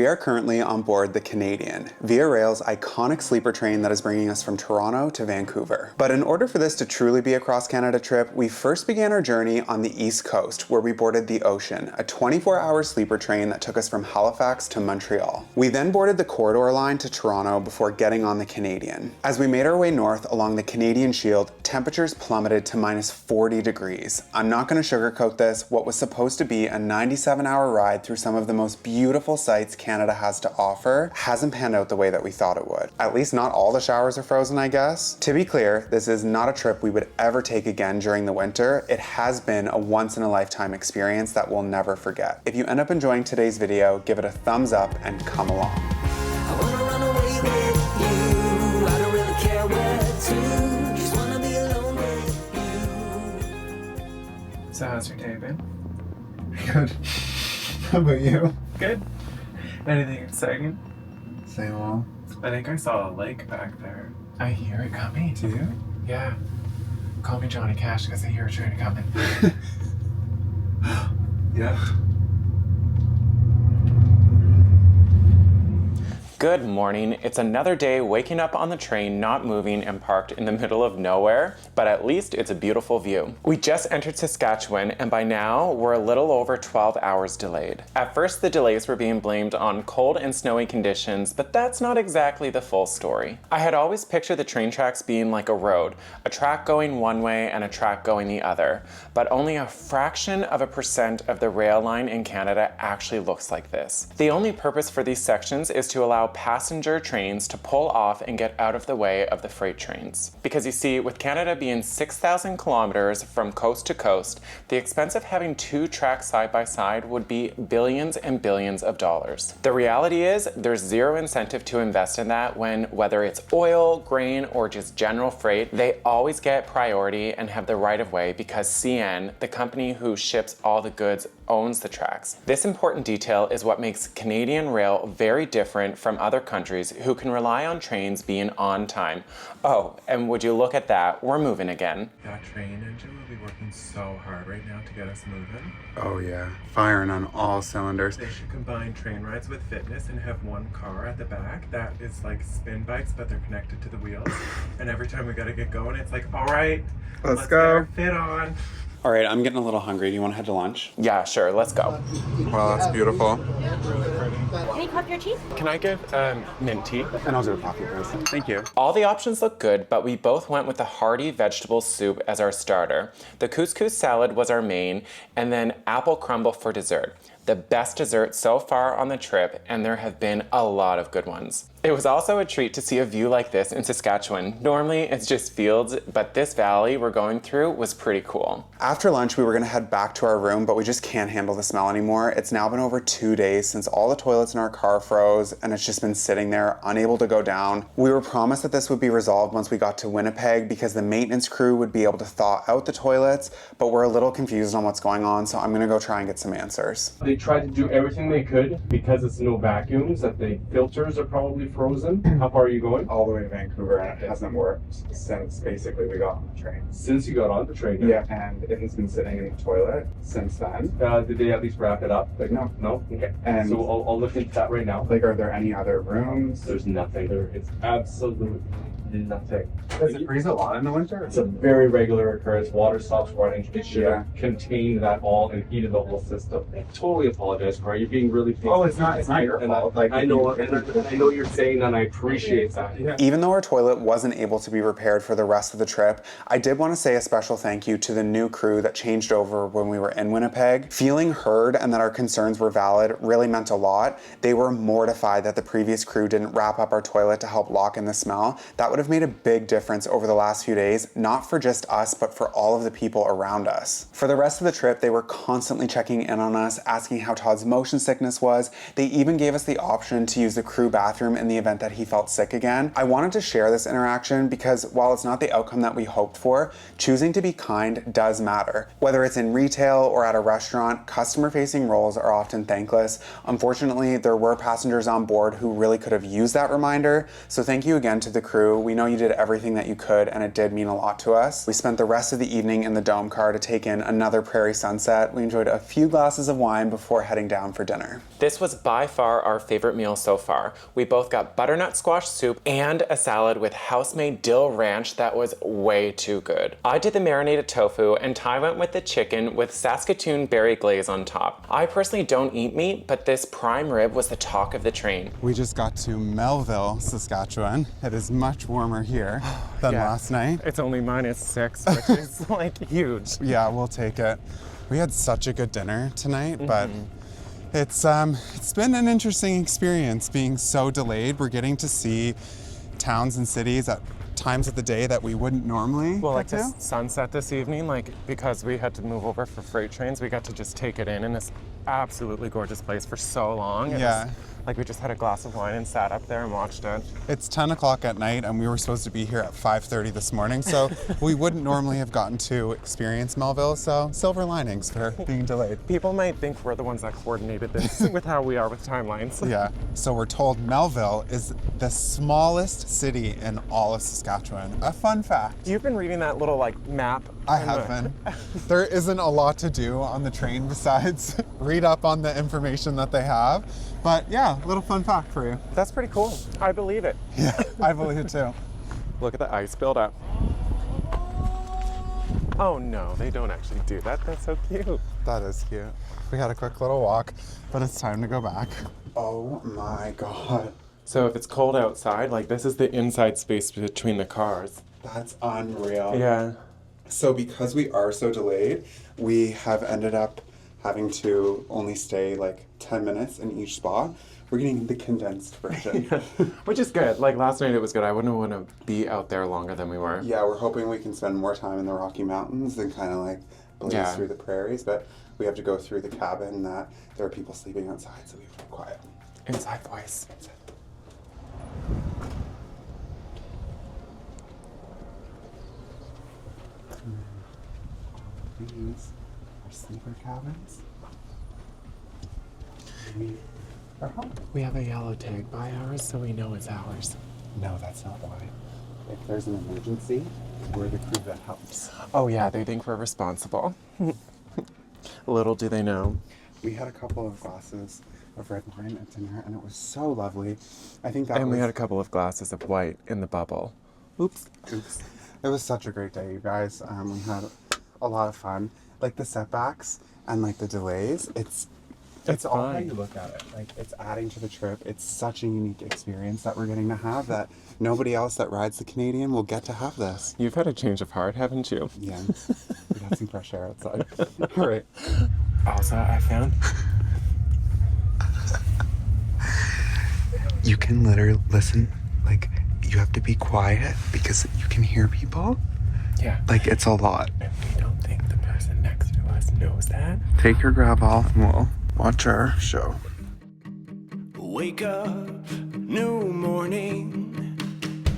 We are currently on board the Canadien, Via Rail's iconic sleeper train that is bringing us from Toronto to Vancouver. But in order for this to truly be a cross-Canada trip, we first began our journey on the East Coast, where we boarded the Ocean, a 24-hour sleeper train that took us from Halifax to Montreal. We then boarded the Corridor line to Toronto before getting on the Canadien. As we made our way north along the Canadian Shield, temperatures plummeted to minus 40 degrees. I'm not going to sugarcoat this. What was supposed to be a 97-hour ride through some of the most beautiful sights Canada has to offer hasn't panned out the way that we thought it would. At least not all the showers are frozen, I guess. To be clear, this is not a trip we would ever take again during the winter. It has been a once-in-a-lifetime experience that we'll never forget. If you end up enjoying today's video, give it a thumbs up and come along. I wanna run away with you. I don't really care where to. Just wanna be alone with you. So how's your day been? Good. How about you? Good. Anything exciting? Same old. I think I saw a lake back there. I hear it coming. Do you? Yeah. Call me Johnny Cash because I hear a train coming. Yeah. Good morning. It's another day waking up on the train, not moving and parked in the middle of nowhere, but at least it's a beautiful view. We just entered Saskatchewan and by now we're a little over 12 hours delayed. At first the delays were being blamed on cold and snowy conditions, but that's not exactly the full story. I had always pictured the train tracks being like a road, a track going one way and a track going the other, but only a fraction of a percent of the rail line in Canada actually looks like this. The only purpose for these sections is to allow passenger trains to pull off and get out of the way of the freight trains. Because you see, with Canada being 6,000 kilometers from coast to coast, the expense of having two tracks side by side would be billions and billions of dollars. The reality is, there's zero incentive to invest in that when, whether it's oil, grain, or just general freight, they always get priority and have the right of way because CN, the company who ships all the goods, owns the tracks. This important detail is what makes Canadian rail very different from other countries who can rely on trains being on time. Oh, and would you look at that, we're moving again. That train engine will be working so hard right now to get us moving. Oh yeah, firing on all cylinders. They should combine train rides with fitness and have one car at the back that is like spin bikes, but they're connected to the wheels. And every time we gotta get going, it's like, all right, let's go. Get our fit on. All right, I'm getting a little hungry. Do you want to head to lunch? Yeah, sure, let's go. Well, that's beautiful. Any coffee or tea? Can I get mint tea? And I'll do a coffee, please. Thank you. All the options look good, but we both went with the hearty vegetable soup as our starter. The couscous salad was our main, and then apple crumble for dessert. The best dessert so far on the trip, and there have been a lot of good ones. It was also a treat to see a view like this in Saskatchewan. Normally it's just fields, but this valley we're going through was pretty cool. After lunch, we were gonna head back to our room, but we just can't handle the smell anymore. It's now been over 2 days since all the toilets in our car froze, and it's just been sitting there, unable to go down. We were promised that this would be resolved once we got to Winnipeg because the maintenance crew would be able to thaw out the toilets, but we're a little confused on what's going on, so I'm gonna go try and get some answers. They tried to do everything they could because it's no vacuums, that the filters are probably frozen. How far are you going? All the way to Vancouver, and it hasn't worked since basically we got on the train. Since you got on the train? Yeah, and it has been sitting in the toilet since then. Did they at least wrap it up? Like, no. No? Okay. And so I'll look into that right now. like, are there any other rooms? There's nothing there. It's absolutely nothing. Does it freeze a lot in the winter? It's a very regular occurrence. Water stops running. It should Yeah. have contained that all and heated the whole system. I totally apologize for it. You're being really patient. Oh, it's not your And fault. I know, and I know you're saying that, and I appreciate that. Yeah. Even though our toilet wasn't able to be repaired for the rest of the trip, I did want to say a special thank you to the new crew that changed over when we were in Winnipeg. Feeling heard and that our concerns were valid really meant a lot. They were mortified that the previous crew didn't wrap up our toilet to help lock in the smell. That would have made a big difference over the last few days, not for just us, but for all of the people around us. For the rest of the trip, they were constantly checking in on us, asking how Todd's motion sickness was. They even gave us the option to use the crew bathroom in the event that he felt sick again. I wanted to share this interaction because while it's not the outcome that we hoped for, choosing to be kind does matter. Whether it's in retail or at a restaurant, customer-facing roles are often thankless. Unfortunately, there were passengers on board who really could have used that reminder, so thank you again to the crew. We know you did everything that you could, and it did mean a lot to us. We spent the rest of the evening in the Dome car to take in another prairie sunset. We enjoyed a few glasses of wine before heading down for dinner. This was by far our favorite meal so far. We both got butternut squash soup and a salad with house-made dill ranch that was way too good. I did the marinated tofu, and Ty went with the chicken with Saskatoon berry glaze on top. I personally don't eat meat, but this prime rib was the talk of the train. We just got to Melville, Saskatchewan. It is much warmer here than last night. It's only -6, which is like huge. Yeah, we'll take it. We had such a good dinner tonight, but it's been an interesting experience being so delayed. We're getting to see towns and cities at times of the day that we wouldn't normally Well, like get to. the sunset this evening, like because we had to move over for freight trains, we got to just take it in this absolutely gorgeous place for so long. It Yeah. was, like we just had a glass of wine and sat up there and watched it. It's 10 o'clock at night and we were supposed to be here at 5:30 this morning, so we wouldn't normally have gotten to experience Melville, so silver linings for being delayed. People might think we're the ones that coordinated this with how we are with timelines. Yeah, so we're told Melville is the smallest city in all of Saskatchewan. A fun fact. You've been reading that little like map. I and have been. There isn't a lot to do on the train besides read up on the information that they have. But yeah, little fun fact for you. That's pretty cool. I believe it. Yeah, I believe it too. Look at the ice build up. Oh no, they don't actually do that. That's so cute. That is cute. We had a quick little walk, but it's time to go back. Oh my God. So if it's cold outside, like this is the inside space between the cars. That's unreal. Yeah. So because we are so delayed, we have ended up having to only stay like 10 minutes in each spot. We're getting the condensed version. Which is good. Like last night it was good. I wouldn't want to be out there longer than we were. Yeah, we're hoping we can spend more time in the Rocky Mountains than kind of like blaze through the prairies, but we have to go through the cabin that there are people sleeping outside, so we have to be quiet. Inside voice. These are sleeper cabins. We have a yellow tag by ours, so we know it's ours. No, that's not why. If there's an emergency, we're the crew that helps. Oh yeah, they think we're responsible. Little do they know. We had a couple of glasses of red wine at dinner, and it was so lovely. I think that And was... we had a couple of glasses of white in the bubble. Oops. Oops. It was such a great day, you guys. We had a lot of fun. Like the setbacks and like the delays, it's all how fine. you look at it. Like it's adding to the trip. It's such a unique experience that we're getting to have that nobody else that rides the Canadien will get to have this. You've had a change of heart, haven't you? Yeah, we got some fresh air outside. All right. Also, I found You can literally listen. Like you have to be quiet because you can hear people. Yeah. Like it's a lot. And we don't think the person next to us knows that. Take your grab off and we'll watch our show. Wake up, new morning.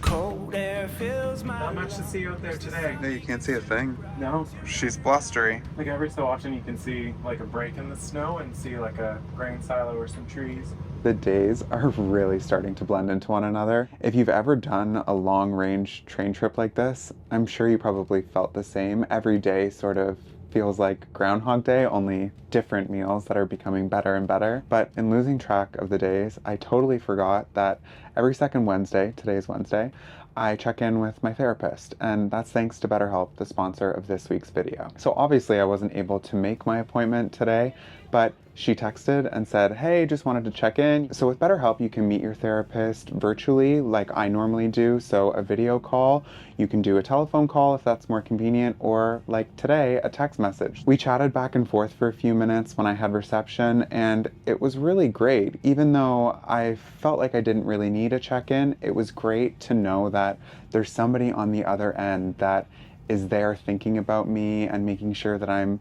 Cold air fills my Not much to see out there today. No, you can't see a thing. No? She's blustery. Like every so often you can see like a break in the snow and see like a grain silo or some trees. The days are really starting to blend into one another. If you've ever done a long range train trip like this, I'm sure you probably felt the same. Every day sort of feels like Groundhog Day, only different meals that are becoming better and better. But in losing track of the days, I totally forgot that every second Wednesday, today's Wednesday, I check in with my therapist, and that's thanks to BetterHelp, the sponsor of this week's video. So obviously I wasn't able to make my appointment today, but she texted and said, hey, just wanted to check in. So with BetterHelp, you can meet your therapist virtually like I normally do. So a video call, you can do a telephone call if that's more convenient, or like today, a text message. We chatted back and forth for a few minutes when I had reception, and it was really great. Even though I felt like I didn't really need a check-in, it was great to know that there's somebody on the other end that is there thinking about me and making sure that I'm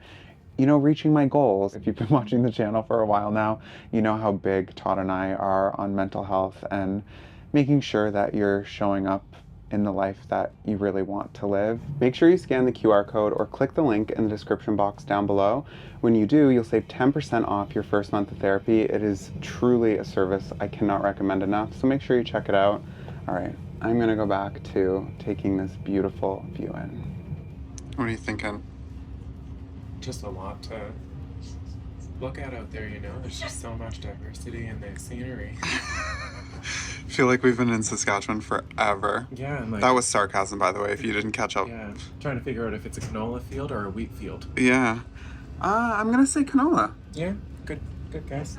reaching my goals. If you've been watching the channel for a while now, you know how big Todd and I are on mental health and making sure that you're showing up in the life that you really want to live. Make sure you scan the QR code or click the link in the description box down below. When you do, you'll save 10% off your first month of therapy. It is truly a service I cannot recommend enough, so make sure you check it out. All right, I'm gonna go back to taking this beautiful view in. What are you thinking? Just a lot to look at out there, you know? There's just so much diversity in the scenery. I feel like we've been in Saskatchewan forever. Yeah, and like... That was sarcasm, by the way, if you didn't catch up. Yeah, trying to figure out if it's a canola field or a wheat field. Yeah. I'm gonna say canola. Yeah, good guess.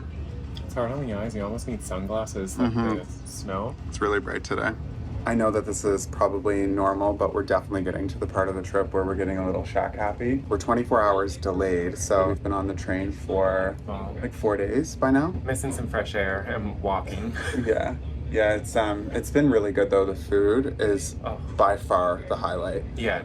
It's hard on the eyes. You almost need sunglasses like the snow. It's really bright today. I know that this is probably normal, but we're definitely getting to the part of the trip where we're getting a little shack happy. We're 24 hours delayed, so we've been on the train for like 4 days by now. Missing some fresh air and walking. Yeah, it's been really good though. The food is by far the highlight. Yeah.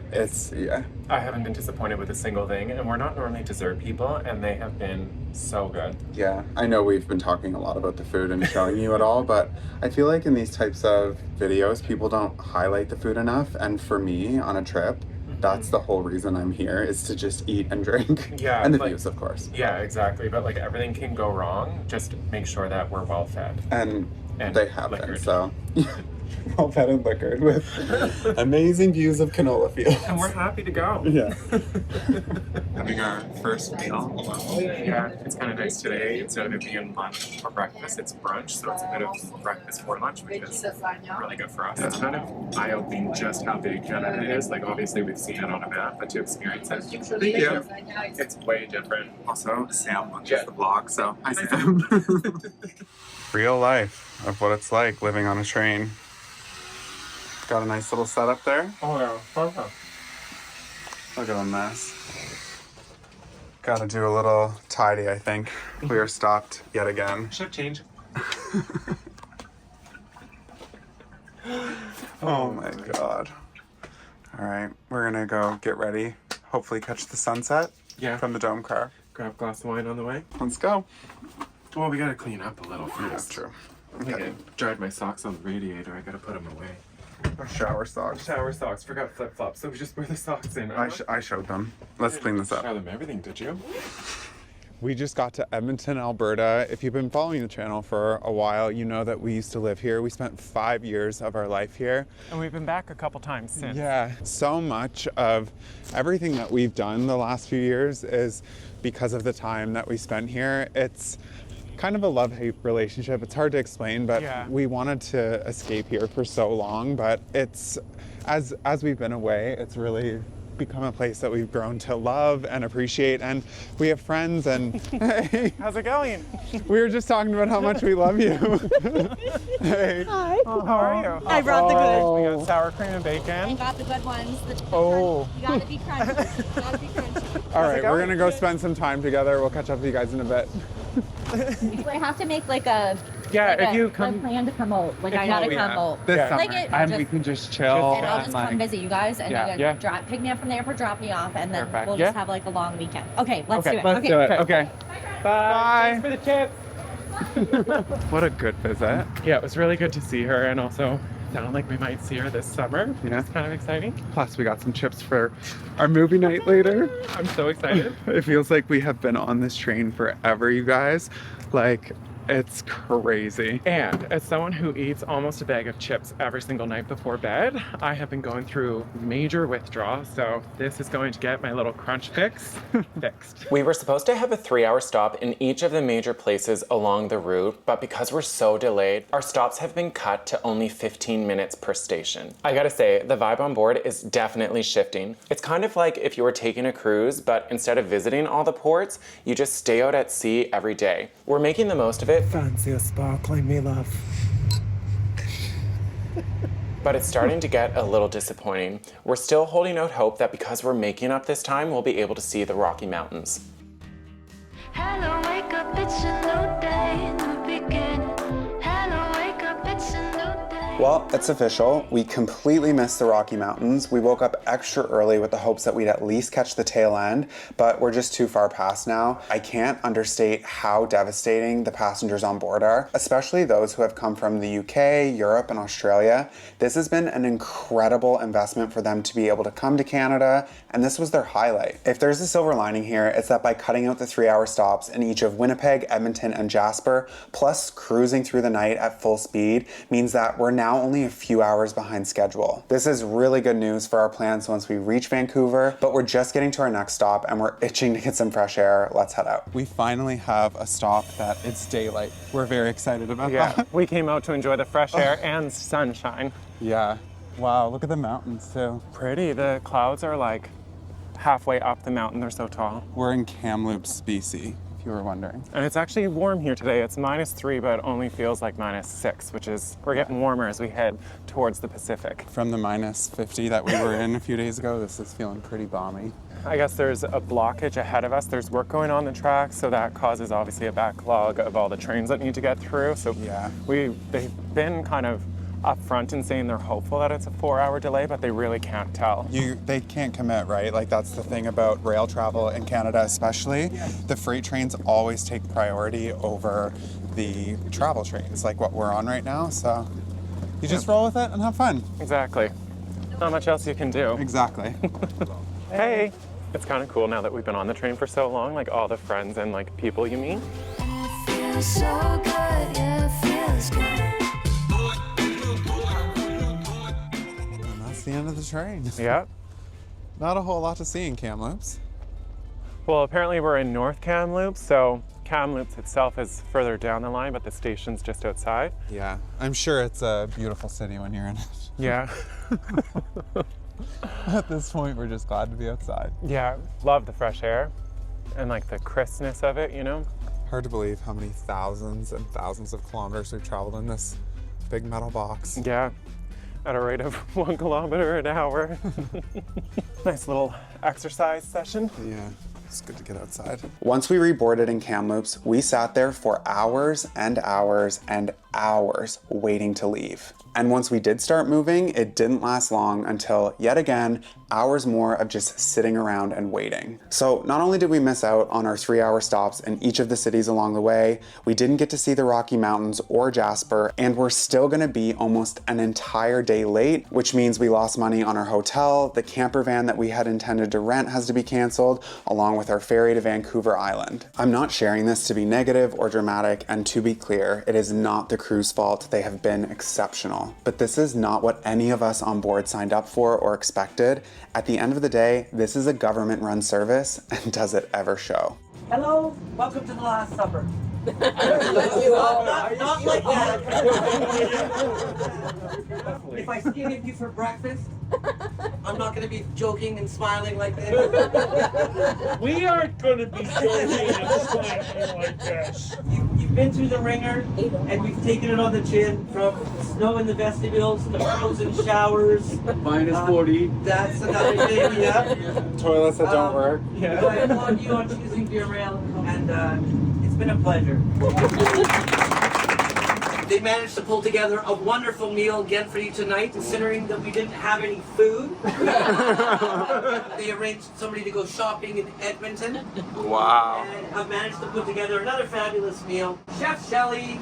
Yeah. I haven't been disappointed with a single thing, and we're not normally dessert people, and they have been so good. Yeah, I know we've been talking a lot about the food and showing you it all, but I feel like in these types of videos, people don't highlight the food enough, and for me, on a trip, that's the whole reason I'm here, is to just eat and drink. Yeah. And the views, of course. Yeah, exactly, but like everything can go wrong, just make sure that we're well fed. And they have been, liquored. so... well fed and liquored with amazing views of canola fields. And we're happy to go. Yeah. Having our first meal. Yeah, it's kind of nice today. Instead of it being lunch or breakfast, it's brunch. So it's a bit of breakfast for lunch, which is really good for us. It's kind of eye-opening just how big Canada is. Like, obviously, we've seen it on a map, but to experience it, it's way different. Also, Sam watches the vlog, so hi, Sam. Real life of what it's like living on a train. Got a nice little setup there. Oh, yeah. Okay. Look at the mess. Gotta do a little tidy, I think. We are stopped yet again. Should change. Oh my god. Alright, we're gonna go get ready. Hopefully catch the sunset from the dome car. Grab a glass of wine on the way. Let's go. Well, we gotta clean up a little first. That's true. I think I dried my socks on the radiator. I gotta put them away. Shower socks. Shower socks. Forgot flip-flops, so we just wear the socks in. I showed them. Let's clean this up. Show them everything, did you? We just got to Edmonton, Alberta. If you've been following the channel for a while, you know that we used to live here. We spent 5 years of our life here. And we've been back a couple times since. Yeah, so much of everything that we've done the last few years is because of the time that we spent here. It's kind of a love-hate relationship. It's hard to explain, but we wanted to escape here for so long, but it's, as we've been away, it's really become a place that we've grown to love and appreciate, and we have friends and hey, how's it going? We were just talking about how much we love you. Hey. Hi. Oh, how are you? I brought the good. We got sour cream and bacon. I got the good ones. Oh. You gotta be crunchy. You gotta be crunchy. All right, we're gonna go spend some time together. We'll catch up with you guys in a bit. Do I have to make like a if you come, a plan to come out? Like I gotta come out. This summer. Like it, And we can just chill. and I'll just come visit you guys, and you Yeah. guys pick me up from the airport, drop me off, and then Perfect. we'll just have like a long weekend. Okay, let's do it. Let's do it. Okay. bye. Thanks for the tips. What a good visit. Yeah, it was really good to see her, and also sounded like we might see her this summer. Yeah. It's kind of exciting. Plus, we got some chips for our movie night later. I'm so excited. It feels like we have been on this train forever, you guys. Like, it's crazy. And as someone who eats almost a bag of chips every single night before bed, I have been going through major withdrawal, so this is going to get my little crunch fix fixed. We were supposed to have a 3-hour stop in each of the major places along the route, but because we're so delayed, our stops have been cut to only 15 minutes per station. I gotta say, the vibe on board is definitely shifting. It's kind of like if you were taking a cruise, but instead of visiting all the ports, you just stay out at sea every day. We're making the most of it. Fancy a sparkling, me love. But it's starting to get a little disappointing. We're still holding out hope that because we're making up this time, we'll be able to see the Rocky Mountains. Hello, wake up, it's a new day, new beginning. Hello, wake up, it's a new day. Well, it's official. We completely missed the Rocky Mountains. We woke up extra early with the hopes that we'd at least catch the tail end, but we're just too far past now. I can't understate how devastating the passengers on board are, especially those who have come from the UK, Europe, and Australia. This has been an incredible investment for them to be able to come to Canada, and this was their highlight. If there's a silver lining here, it's that by cutting out the 3-hour stops in each of Winnipeg, Edmonton, and Jasper, plus cruising through the night at full speed, means that we're now now only a few hours behind schedule. This is really good news for our plans once we reach Vancouver, but we're just getting to our next stop and we're itching to get some fresh air. Let's head out. We finally have a stop that it's daylight. We're very excited about that. We came out to enjoy the fresh air and sunshine. Yeah. Wow, look at the mountains too. Pretty. The clouds are like halfway up the mountain. They're so tall. We're in Kamloops, BC, if you were wondering. And it's actually warm here today. It's -3, but it only feels like -6, which is, we're getting warmer as we head towards the Pacific. From the -50 that we were in a few days ago, this is feeling pretty balmy. I guess there's a blockage ahead of us. There's work going on the track, so that causes obviously a backlog of all the trains that need to get through. So yeah, they've been kind of upfront in saying they're hopeful that it's a 4-hour delay, but they really can't tell. They can't commit, right? Like that's the thing about rail travel in Canada especially. The freight trains always take priority over the travel trains, like what we're on right now. So you just roll with it and have fun. Exactly. Not much else you can do. Exactly. Hey! It's kind of cool now that we've been on the train for so long, like all the friends and like people you meet. Feels so good, yeah, it feels good. And that's the end of the train. Yeah. Not a whole lot to see in Kamloops. Well, apparently we're in North Kamloops, so Kamloops itself is further down the line, but the station's just outside. Yeah, I'm sure it's a beautiful city when you're in it. Yeah. At this point, we're just glad to be outside. Yeah, love the fresh air and like the crispness of it, you know? Hard to believe how many thousands and thousands of kilometers we've traveled in this big metal box. Yeah, at a rate of 1 kilometer an hour. Nice little exercise session. Yeah. It's good to get outside. Once we reboarded in Kamloops, we sat there for hours and hours and hours waiting to leave. And once we did start moving, it didn't last long until, yet again, hours more of just sitting around and waiting. So not only did we miss out on our 3-hour stops in each of the cities along the way, we didn't get to see the Rocky Mountains or Jasper, and we're still gonna be almost an entire day late, which means we lost money on our hotel, the camper van that we had intended to rent has to be canceled, along with our ferry to Vancouver Island. I'm not sharing this to be negative or dramatic, and to be clear, it is not the crew's fault. They have been exceptional. But this is not what any of us on board signed up for or expected. At the end of the day, this is a government-run service, and does it ever show? Hello, welcome to the Last Supper. Not like that. If I skinny you for breakfast, I'm not going to be joking and smiling like this. We aren't going to be joking and smiling like this. You've been through the ringer, and we've taken it on the chin, from snow in the vestibules to frozen showers. -40. That's another thing, yeah. Toilets that don't work. Yeah. I applaud you on choosing Beer Rail, and it's been a pleasure. They managed to pull together a wonderful meal again for you tonight, considering that we didn't have any food. They arranged somebody to go shopping in Edmonton. Wow. And have managed to put together another fabulous meal. Chef Shelley.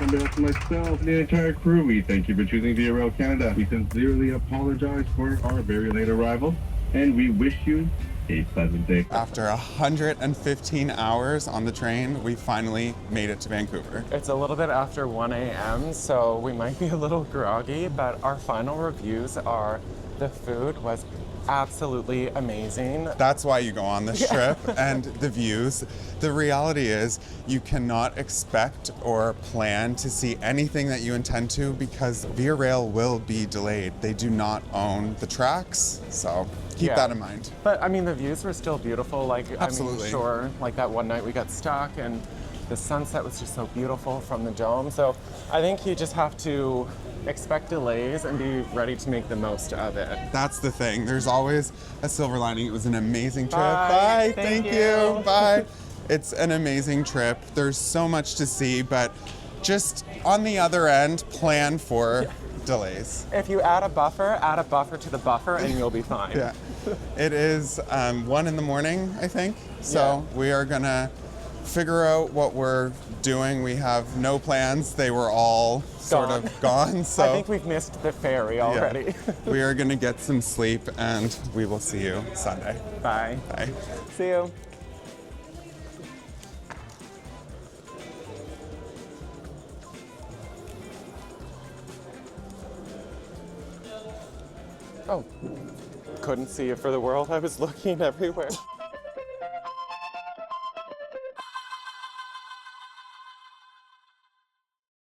On behalf of myself and the entire crew, we thank you for choosing Via Rail Canada. We sincerely apologize for our very late arrival, and we wish you a pleasant day. After 115 hours on the train, we finally made it to Vancouver. It's a little bit after 1 a.m., so we might be a little groggy, but our final reviews are the food was absolutely amazing. That's why you go on this trip, and the views. The reality is you cannot expect or plan to see anything that you intend to because Via Rail will be delayed. They do not own the tracks, so keep that in mind. But I mean, the views were still beautiful. Like, absolutely. I mean, sure, like that one night we got stuck and the sunset was just so beautiful from the dome. So I think you just have to expect delays and be ready to make the most of it. That's the thing. There's always a silver lining. It was an amazing trip. Bye. Bye. Thank you. Bye. It's an amazing trip. There's so much to see, but just on the other end, plan for delays. If you add a buffer to the buffer and you'll be fine. Yeah. It is 1 in the morning, I think. So we are gonna figure out what we're doing. We have no plans. They were all sort of gone. So I think we've missed the ferry already. Yeah. We are gonna get some sleep and we will see you Sunday. Bye. Bye. See you. Oh, couldn't see it for the world. I was looking everywhere.